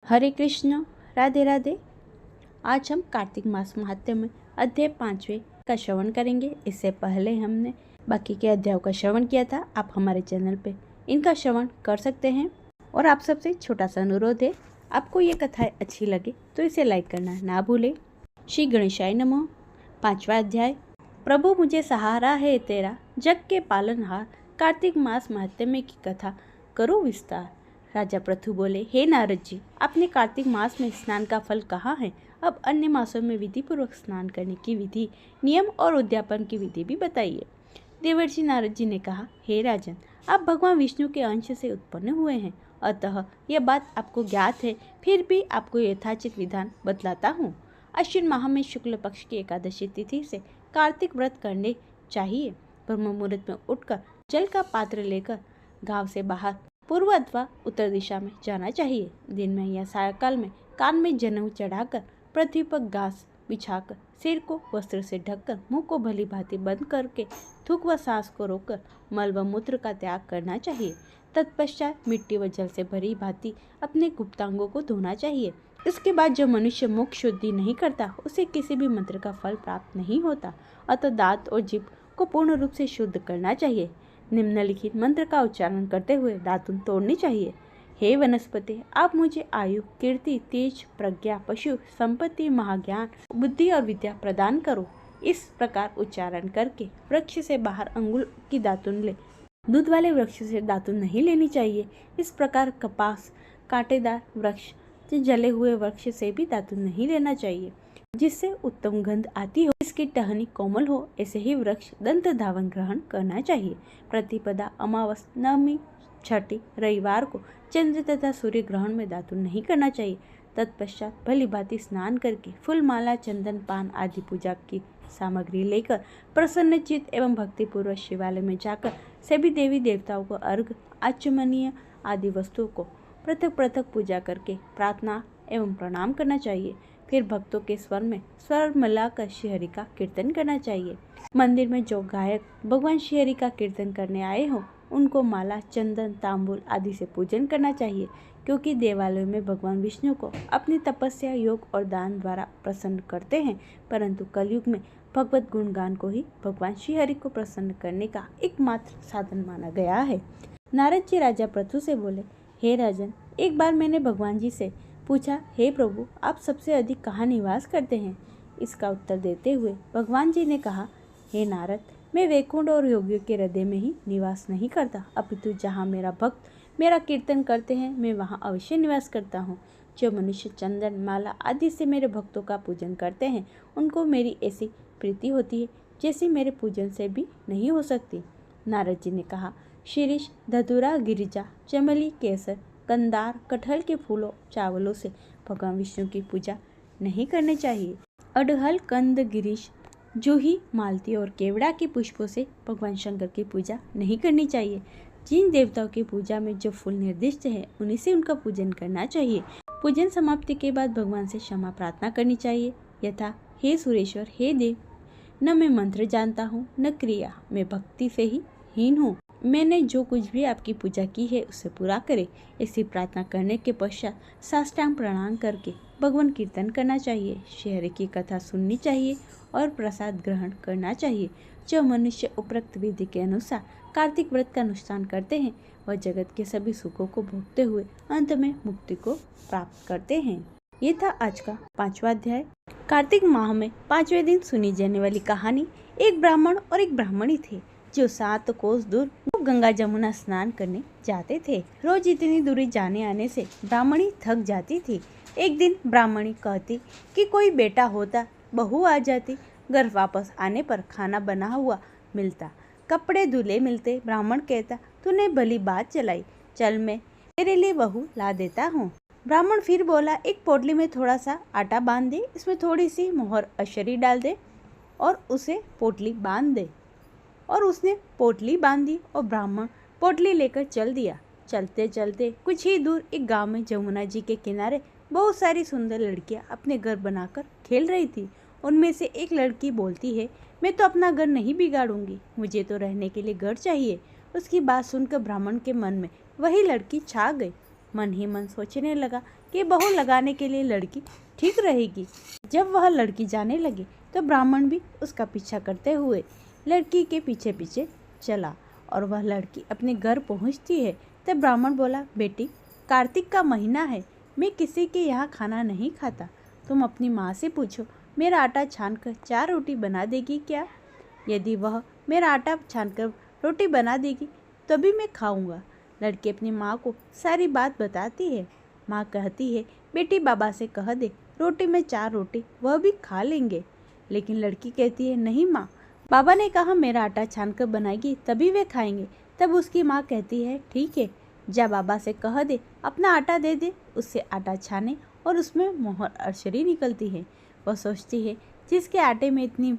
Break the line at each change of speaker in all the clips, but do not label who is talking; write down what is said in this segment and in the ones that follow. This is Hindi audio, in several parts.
हरे कृष्ण, राधे राधे। आज हम कार्तिक मास महात्म्य में अध्याय 5वें का श्रवण करेंगे। इससे पहले हमने बाकी के अध्यायों का श्रवण किया था। आप हमारे चैनल पे इनका श्रवण कर सकते हैं। और आप सबसे छोटा सा अनुरोध है, आपको ये कथाएं अच्छी लगे तो इसे लाइक करना ना भूलें। श्री गणेशाय नमः। 5वां अध्याय। प्रभु मुझे सहारा है तेरा, जग के पालनहार, कार्तिक मास महात्म्य की कथा करो विस्तार। राजा पृथु बोले, हे नारद जी, आपने कार्तिक मास में स्नान का फल कहा है। अब अन्य मासों में विधि पूर्वक स्नान करने की विधि, नियम और उद्यापन की विधि भी बताइए। देवर्षि नारद जी ने कहा, हे राजन, आप भगवान विष्णु के अंश से उत्पन्न हुए हैं, अतः यह बात आपको ज्ञात है। फिर भी आपको यथाचित विधान बतलाता हूँ। अश्विन माह में शुक्ल पक्ष की एकादशी तिथि से कार्तिक व्रत करने चाहिए। ब्रह्म मुहूर्त में उठकर जल का पात्र लेकर गांव से बाहर पूर्व अथवा उत्तर दिशा में जाना चाहिए। दिन में या सायकाल में कान में जनेऊ चढ़ाकर, पृथ्वी पर घास बिछाकर, सिर को वस्त्र से ढककर, मुंह को भली भांति बंद करके, थूक व सांस को रोककर मल व मूत्र का त्याग करना चाहिए। तत्पश्चात मिट्टी व जल से भरी भांति अपने गुप्तांगों को धोना चाहिए। इसके बाद जो मनुष्य मुख शुद्धि नहीं करता, उसे किसी भी मंत्र का फल प्राप्त नहीं होता। अतः दांत और जीभ को पूर्ण रूप से शुद्ध करना चाहिए। निम्नलिखित मंत्र का उच्चारण करते हुए दातुन तोड़नी चाहिए। हे वनस्पति, आप मुझे आयु, कीर्ति, तेज, प्रज्ञा, पशु, संपत्ति, महाज्ञान, बुद्धि और विद्या प्रदान करो। इस प्रकार उच्चारण करके वृक्ष से बाहर अंगुल की दातुन ले। दूध वाले वृक्ष से दातुन नहीं लेनी चाहिए। इस प्रकार कपास, कांटेदार वृक्ष, जले हुए वृक्ष से भी दातुन नहीं लेना चाहिए, जिससे उत्तम गंध आती हो, इसकी टहनी कोमल हो। ऐसे ही वृक्ष दंत धावन ग्रहण करना चाहिए। प्रतिपदा, अमावस, नवमी, छठी, रविवार को चंद्र तथा सूर्य ग्रहण में दातुन नहीं करना चाहिए। तत्पश्चात भली भांति स्नान करके फूल, माला, चंदन, पान आदि पूजा की सामग्री लेकर प्रसन्न चित्त एवं भक्तिपूर्वक शिवालय में जाकर सभी देवी देवताओं को अर्घ, आचमनीय आदि वस्तुओं को पृथक पृथक पूजा करके प्रार्थना एवं प्रणाम करना चाहिए। फिर भक्तों के स्वर में स्वर मिलाकर श्रीहरि का कीर्तन करना चाहिए। मंदिर में जो गायक भगवान श्रीहरि का कीर्तन करने आए हो, उनको माला, चंदन, तांबूल आदि से पूजन करना चाहिए, क्योंकि देवालयों में भगवान विष्णु को अपनी तपस्या, योग और दान द्वारा प्रसन्न करते हैं। परंतु कलयुग में भगवत गुणगान को ही भगवान श्रीहरि को प्रसन्न करने का एकमात्र साधन माना गया है। नारद जी राजा पृथु से बोले, हे राजन, एक बार मैंने भगवान जी से पूछा, हे प्रभु, आप सबसे अधिक कहाँ निवास करते हैं? इसका उत्तर देते हुए भगवान जी ने कहा, हे नारद, मैं वैकुंठ और योगियों के हृदय में ही निवास नहीं करता, अपितु जहाँ मेरा भक्त मेरा कीर्तन करते हैं, मैं वहाँ अवश्य निवास करता हूँ। जो मनुष्य चंदन, माला आदि से मेरे भक्तों का पूजन करते हैं, उनको मेरी ऐसी प्रीति होती है जैसी मेरे पूजन से भी नहीं हो सकती। नारद जी ने कहा, शीरीष, धतूरा, गिरिजा, चमेली, केसर, कंदार, कटहल के फूलों, चावलों से भगवान विष्णु की पूजा नहीं करनी चाहिए। अड़हल, कंद, गिरीश, जूही, मालती और केवड़ा के पुष्पों से भगवान शंकर की पूजा नहीं करनी चाहिए। जिन देवताओं की पूजा में जो फूल निर्दिष्ट है, उन्हीं से उनका पूजन करना चाहिए। पूजन समाप्ति के बाद भगवान से क्षमा प्रार्थना करनी चाहिए, यथा, हे सुरेश्वर, हे देव, न मैं मंत्र जानता हूँ न क्रिया, मैं भक्ति से ही हीन हूँ। मैंने जो कुछ भी आपकी पूजा की है उसे पूरा करे। ऐसी प्रार्थना करने के पश्चात साष्टांग प्रणाम करके भगवान कीर्तन करना चाहिए, श्रीहरि की कथा सुननी चाहिए और प्रसाद ग्रहण करना चाहिए। जो मनुष्य उपरोक्त विधि के अनुसार कार्तिक व्रत का अनुष्ठान करते हैं, वह जगत के सभी सुखों को भोगते हुए अंत में मुक्ति को प्राप्त करते हैं। ये था आज का 5वां अध्याय। कार्तिक माह में 5वें दिन सुनी जाने वाली कहानी। एक ब्राह्मण और एक ब्राह्मणी थे, जो 7 कोस दूर गंगा जमुना स्नान करने जाते थे। रोज इतनी दूरी जाने आने से ब्राह्मणी थक जाती थी। एक दिन ब्राह्मणी कहती कि कोई बेटा होता, बहू आ जाती, घर वापस आने पर खाना बना हुआ मिलता, कपड़े धुले मिलते। ब्राह्मण कहता, तूने भली बात चलाई, चल मैं तेरे लिए बहू ला देता हूँ। ब्राह्मण फिर बोला, एक पोटली में थोड़ा सा आटा बांध दे, इसमें थोड़ी सी मोहर अशरी डाल दे और उसे पोटली बांध दे। और उसने पोटली बांधी और ब्राह्मण पोटली लेकर चल दिया। चलते चलते कुछ ही दूर एक गांव में जमुना जी के किनारे बहुत सारी सुंदर लड़कियां अपने घर बनाकर खेल रही थी। उनमें से एक लड़की बोलती है, मैं तो अपना घर नहीं बिगाड़ूंगी, मुझे तो रहने के लिए घर चाहिए। उसकी बात सुनकर ब्राह्मण के मन में वही लड़की छा गई। मन ही मन सोचने लगा कि बहू लगाने के लिए लड़की ठीक रहेगी। जब वह लड़की जाने लगी तो ब्राह्मण भी उसका पीछा करते हुए लड़की के पीछे पीछे चला और वह लड़की अपने घर पहुंचती है। तब ब्राह्मण बोला, बेटी कार्तिक का महीना है, मैं किसी के यहाँ खाना नहीं खाता। तुम अपनी माँ से पूछो, मेरा आटा छानकर 4 रोटी बना देगी क्या? यदि वह मेरा आटा छानकर रोटी बना देगी तभी मैं खाऊंगा। लड़की अपनी माँ को सारी बात बताती है। माँ कहती है, बेटी बाबा से कह दे, रोटी में 4 रोटी वह भी खा लेंगे। लेकिन लड़की कहती है, नहीं माँ, बाबा ने कहा मेरा आटा छानकर बनाएगी तभी वे खाएंगे। तब उसकी माँ कहती है, ठीक है, जा बाबा से कह दे अपना आटा दे दे। उससे आटा छाने और उसमें मोहर अरशरी निकलती है। वह सोचती है, जिसके आटे में इतनी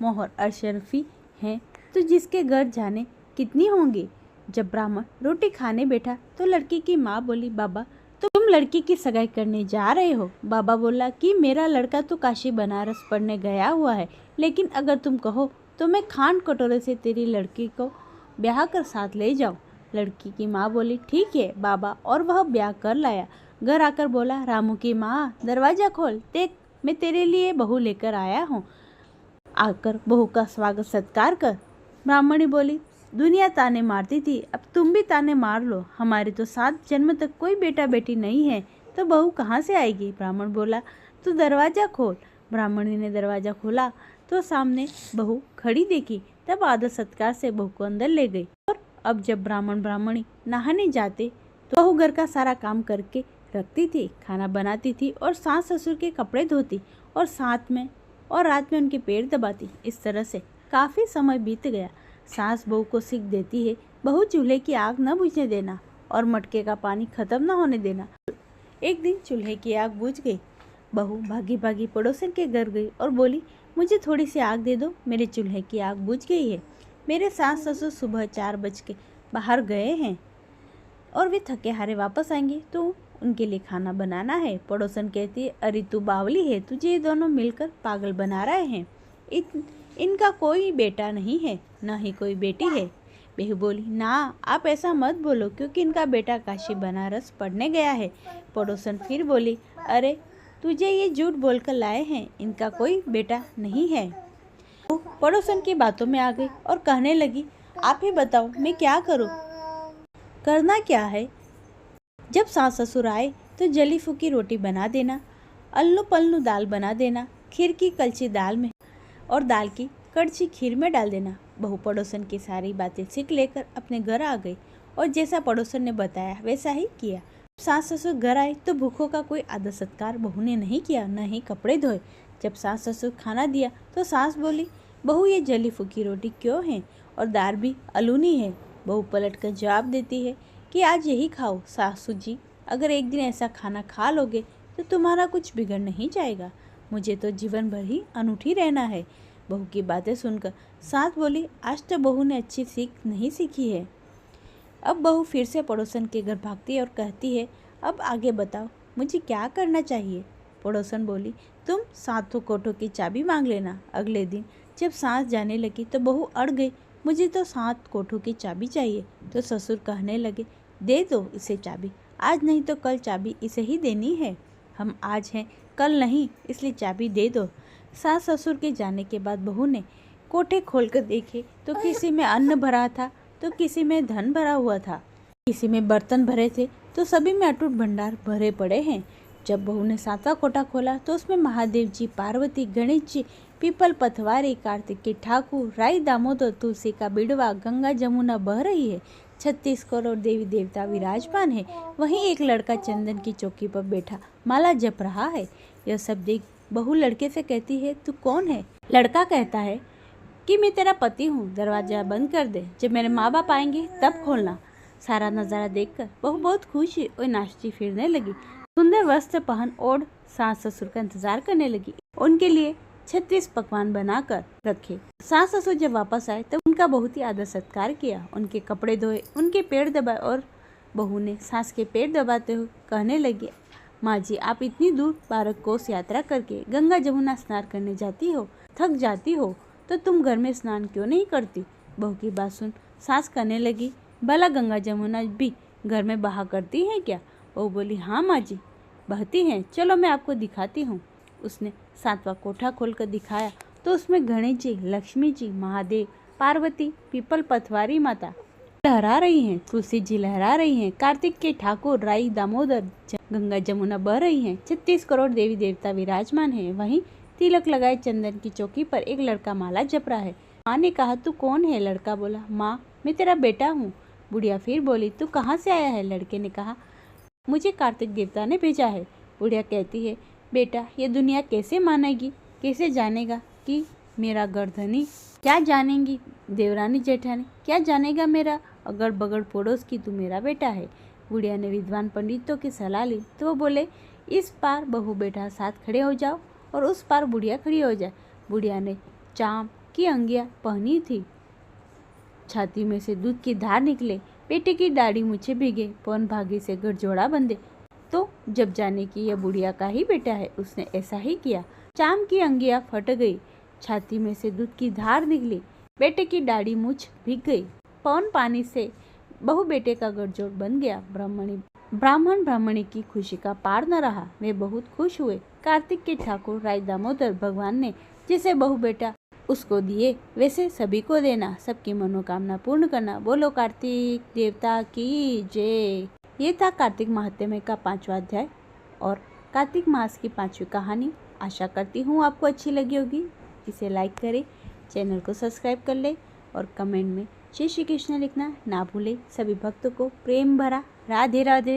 मोहर अरशरफी है तो जिसके घर जाने कितनी होंगी। जब ब्राह्मण रोटी खाने बैठा तो लड़की की माँ बोली, बाबा तुम लड़की की सगाई करने जा रहे हो? बाबा बोला कि मेरा लड़का तो काशी बनारस पढ़ने गया हुआ है, लेकिन अगर तुम कहो तो मैं खान कटोरे से तेरी लड़की को ब्याह कर साथ ले जाऊं। लड़की की माँ बोली, ठीक है बाबा, और वह ब्याह कर लाया। घर आकर बोला, रामू की माँ दरवाजा खोल, देख मैं तेरे लिए बहू लेकर आया हूँ, आकर बहू का स्वागत सत्कार कर। ब्राह्मणी बोली, दुनिया ताने मारती थी, अब तुम भी ताने मार लो। हमारे तो 7 जन्म तक कोई बेटा बेटी नहीं है, तो बहू कहाँ से आएगी? ब्राह्मण बोला, तू दरवाजा खोल। ब्राह्मणी ने दरवाजा खोला तो सामने बहू खड़ी देखी। तब आदर सत्कार से बहू को अंदर ले गई। और अब जब ब्राह्मण ब्राह्मणी नहाने जाते तो बहू घर का सारा काम करके रखती थी, खाना बनाती थी और सास ससुर के कपड़े धोती और साथ में और रात में उनके पैर दबाती। इस तरह से काफ़ी समय बीत गया। सास बहू को सीख देती है, बहू चूल्हे की आग न बुझने देना और मटके का पानी खत्म न होने देना। एक दिन चूल्हे की आग बुझ गई। बहू भागी भागी पड़ोसन के घर गई और बोली, मुझे थोड़ी सी आग दे दो, मेरे चूल्हे की आग बुझ गई है। मेरे सास ससुर सुबह 4 बज के बाहर गए हैं और वे थके हारे वापस आएंगे तो उनके लिए खाना बनाना है। पड़ोसन कहती है, अरे तू बावली है, तुझे ये दोनों मिलकर पागल बना रहे हैं। इनका कोई बेटा नहीं है, ना ही कोई बेटी है। बहू बोली, ना आप ऐसा मत बोलो, क्योंकि इनका बेटा काशी बनारस पढ़ने गया है। पड़ोसन फिर बोली, अरे तुझे ये झूठ बोलकर लाए हैं, इनका कोई बेटा नहीं है। वो पड़ोसन की बातों में आ गई और कहने लगी, आप ही बताओ मैं क्या करूं? करना क्या है? जब सास ससुर आए तो जली फूकी रोटी बना देना, अल्लू पल्लू दाल बना देना, खीर की कलछी दाल में और दाल की कड़छी खीर में डाल देना। बहू पड़ोसन की सारी बातें सीख लेकर अपने घर आ गई और जैसा पड़ोसन ने बताया वैसा ही किया। सास ससुर घर आए तो भूखों का कोई आदर सत्कार बहू ने नहीं किया, न ही कपड़े धोए। जब सास ससुर खाना दिया तो सास बोली, बहू ये जली फूकी रोटी क्यों है और दाल भी अलूनी है? बहू पलट कर जवाब देती है कि आज यही खाओ सासू जी, अगर एक दिन ऐसा खाना खा लोगे तो तुम्हारा कुछ बिगड़ नहीं जाएगा, मुझे तो जीवन भर ही अनूठी रहना है। बहू की बातें सुनकर सास बोली, आज तो बहू ने अच्छी सीख नहीं सीखी है। अब बहू फिर से पड़ोसन के घर भागती है और कहती है, अब आगे बताओ मुझे क्या करना चाहिए? पड़ोसन बोली, तुम 7 कोठों की चाबी मांग लेना। अगले दिन जब सास जाने लगी तो बहू अड़ गई, मुझे तो 7 कोठों की चाबी चाहिए। तो ससुर कहने लगे, दे दो इसे चाबी, आज नहीं तो कल चाबी इसे ही देनी है। हम आज हैं कल नहीं, इसलिए चाबी दे दो। सास ससुर के जाने के बाद बहू ने कोठे खोलकर देखे तो किसी में अन्न भरा था तो किसी में धन भरा हुआ था, किसी में बर्तन भरे थे तो सभी में अटूट भंडार भरे पड़े हैं। जब बहू ने 7वां कोठा खोला तो उसमें महादेव जी, पार्वती, गणेश जी, पीपल पथवारी, कार्तिक के ठाकुर, राई दामोदर, तुलसी का बिड़वा, गंगा जमुना बह रही है, 36 करोड़ देवी देवता विराजमान है। वहीं एक लड़का चंदन की चौकी पर बैठा माला जप रहा है। यह सब देख बहू लड़के से कहती है, तू कौन है? लड़का कहता है कि मैं तेरा पति हूँ, दरवाजा बंद कर दे, जब मेरे माँ बाप आएंगे तब खोलना। सारा नज़ारा देखकर बहू बहुत खुश हुई और नाचती फिरने लगी। सुंदर वस्त्र पहन और सास ससुर का इंतजार करने लगी। उनके लिए 36 पकवान बनाकर रखे। सास ससुर जब वापस आए तब उनका बहुत ही आदर सत्कार किया, उनके कपड़े धोए, उनके पैर दबाए और बहू ने सास के पैर दबाते हुए कहने लगी, माँ जी आप इतनी दूर 12 कोस यात्रा करके गंगा जमुना स्नान करने जाती हो, थक जाती हो तो तुम घर में स्नान क्यों नहीं करती? बहू की बात सुन सास कहने लगी, भला गंगा जमुना भी घर में बहा करती है क्या? बहू बोली, हाँ माँ जी, बहती हैं, चलो मैं आपको दिखाती हूँ। उसने 7वां कोठा खोलकर दिखाया तो उसमें गणेश जी, लक्ष्मी जी, महादेव, पार्वती, पीपल पथवारी माता लहरा रही हैं, तुलसी जी लहरा रही हैं, कार्तिक के ठाकुर, राई, दामोदर, गंगा जमुना बह रही हैं, 36 करोड़ देवी देवता विराजमान हैं। वहीं तिलक लगाए चंदन की चौकी पर एक लड़का माला जप रहा है। माँ ने कहा, तू कौन है? लड़का बोला, माँ मैं तेरा बेटा हूँ। बुढ़िया फिर बोली, तू कहाँ से आया है? लड़के ने कहा, मुझे कार्तिक देवता ने भेजा है। बुढ़िया कहती है, बेटा ये दुनिया कैसे मानेगी, कैसे जानेगा कि मेरा गर्दनी, क्या जानेंगी देवरानी जेठानी, क्या जानेगा मेरा अगल बगल पड़ोस की तू मेरा बेटा है। बुढ़िया ने विद्वान पंडितों की सलाह ली तो वो बोले, इस पार बहू बेटा साथ खड़े हो जाओ और उस पार बुढ़िया खड़ी हो जाए। बुढ़िया ने चाम की अंगिया पहनी थी, छाती में से दूध की धार निकले, बेटे की दाढ़ी मुझे भीगे, पवन भागी से गठजोड़ा बंधे। तो जब जाने की यह बुढ़िया का ही बेटा है, उसने ऐसा ही किया। चाम की अंगिया फट गई, छाती में से दूध की धार निकली, बेटे की दाढ़ी मुझ भीग गई, पवन पानी से बहू बेटे का गठजोड़ बन गया। ब्राह्मण ब्राह्मणी की खुशी का पार न रहा, वे बहुत खुश हुए। कार्तिक के ठाकुर राय दामोदर भगवान ने जिसे बहू बेटा उसको दिए वैसे सभी को देना, सबकी मनोकामना पूर्ण करना। बोलो कार्तिक देवता की जय। ये था कार्तिक महात्म्य का 5वां अध्याय और कार्तिक मास की 5वीं कहानी। आशा करती हूँ आपको अच्छी लगी होगी। इसे लाइक करें, चैनल को सब्सक्राइब कर ले और कमेंट में जय श्री कृष्ण लिखना ना भूले। सभी भक्तों को प्रेम भरा राधे राधे।